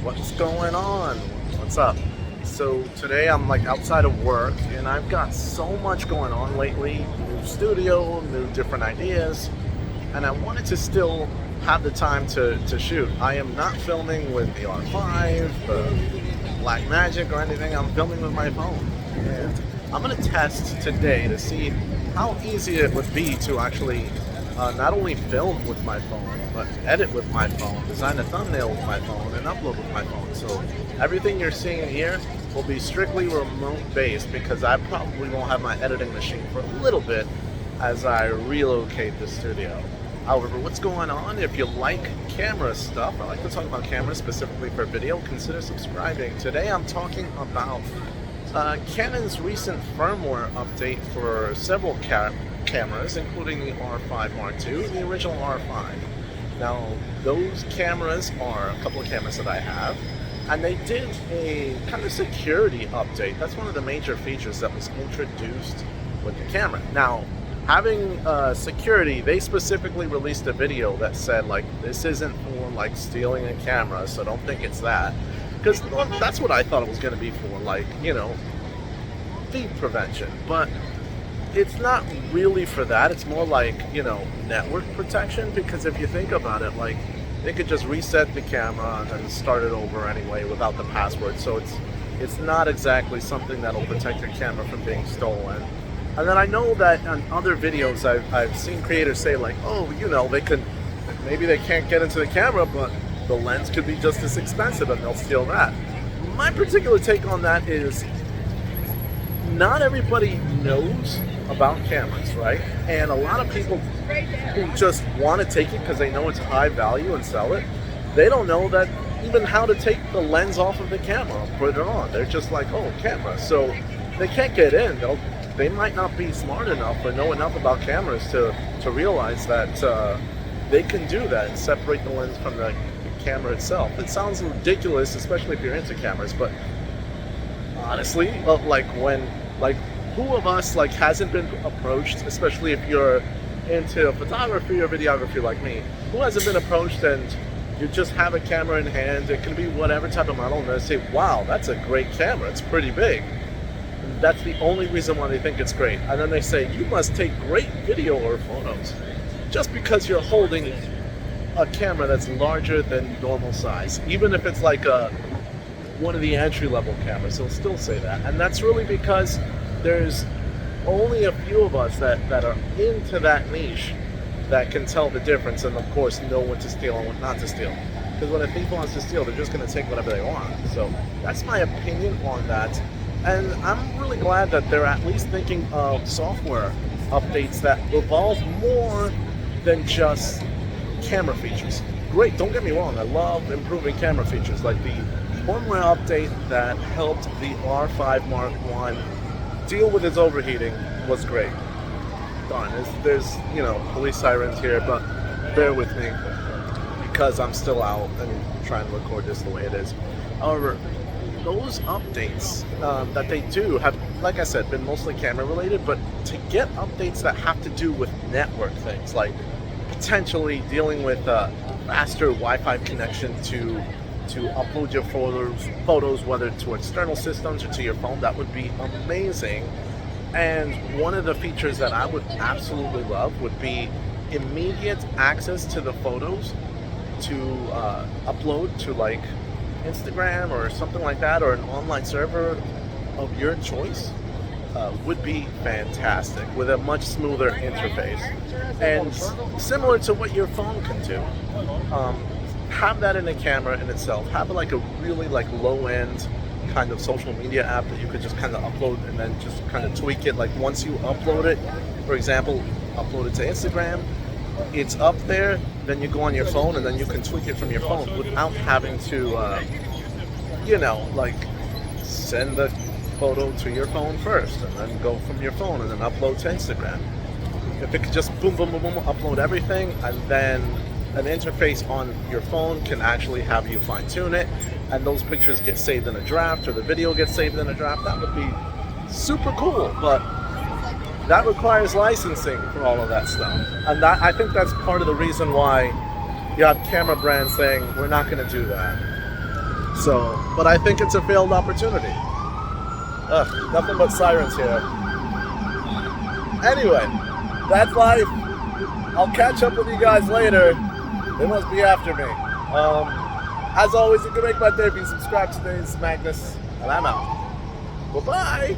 What's going on? What's up? So today I'm like outside of work and I've got so much going on lately. New studio, new different ideas, and I wanted to still have the time to shoot. I am not filming with the R5, the Black Magic or anything. I'm filming with my phone. And I'm gonna test today to see how easy it would be to actually not only film with my phone, but edit with my phone, design a thumbnail with my phone, and upload with my phone. So everything you're seeing here will be strictly remote based because I probably won't have my editing machine for a little bit as I relocate the studio. However, what's going on? If you like camera stuff, I like to talk about cameras specifically for video, consider subscribing. Today I'm talking about Canon's recent firmware update for several cameras, including the R5 Mark II and the original R5. Now, those cameras are a couple of cameras that I have, and they did a kind of security update. That's one of the major features that was introduced with the camera. Now, having security, they specifically released a video that said, like, this isn't for, like, stealing a camera, so don't think it's that. Because that's what I thought it was going to be for, like, you know, thief prevention. But it's not really for that. It's more like, you know, network protection. Because if you think about it, like, they could just reset the camera and then start it over anyway without the password. So it's not exactly something that'll protect your camera from being stolen. And then I know that on other videos I've seen creators say, like, oh, you know, maybe they can't get into the camera, but the lens could be just as expensive and they'll steal that. My particular take on that is not everybody knows about cameras, right? And a lot of people who just want to take it because they know it's high value and sell it, they don't know that even how to take the lens off of the camera and put it on. They're just like, oh, camera. So they can't get in. They might not be smart enough or know enough about cameras to realize that they can do that and separate the lens from the camera itself. It sounds ridiculous, especially if you're into cameras, but honestly, who of us like hasn't been approached, especially if you're into photography or videography like me, who hasn't been approached and you just have a camera in hand, it can be whatever type of model, and they say, wow, that's a great camera, it's pretty big. And that's the only reason why they think it's great. And then they say, you must take great video or photos just because you're holding a camera that's larger than normal size. Even if it's like one of the entry-level cameras, they'll still say that. And that's really because there's only a few of us that are into that niche that can tell the difference and, of course, know what to steal and what not to steal. Because when a thief wants to steal, they're just going to take whatever they want. So that's my opinion on that. And I'm really glad that they're at least thinking of software updates that evolve more than just camera features. Great, don't get me wrong, I love improving camera features. Like the firmware update that helped the R5 Mark I deal with its overheating was great. Darn, there's you know, police sirens here, but bear with me because I'm still out and trying to record this the way it is. However, those updates that they do have, like I said, been mostly camera related, but to get updates that have to do with network things, like potentially dealing with faster Wi-Fi connection to upload your photos, whether to external systems or to your phone, that would be amazing. And one of the features that I would absolutely love would be immediate access to the photos to upload to like Instagram or something like that, or an online server of your choice. Would be fantastic with a much smoother interface and similar to what your phone can do. Have that in a camera in itself. Have like a really like low-end kind of social media app that you could just kind of upload and then just kind of tweak it. Like once you upload it, for example, upload it to Instagram, it's up there, then you go on your phone and then you can tweak it from your phone without having to you know, like send the photo to your phone first and then go from your phone and then upload to Instagram. If it could just boom, boom, boom, boom, upload everything, and then an interface on your phone can actually have you fine tune it, and those pictures get saved in a draft or the video gets saved in a draft, that would be super cool. But that requires licensing for all of that stuff. And that, I think that's part of the reason why you have camera brands saying, we're not going to do that. So, but I think it's a failed opportunity. Ugh, nothing but sirens here. Anyway, that's life. I'll catch up with you guys later. They must be after me. As always, you can make my day if you subscribe to today's Magnus, and I'm out. Bye-bye.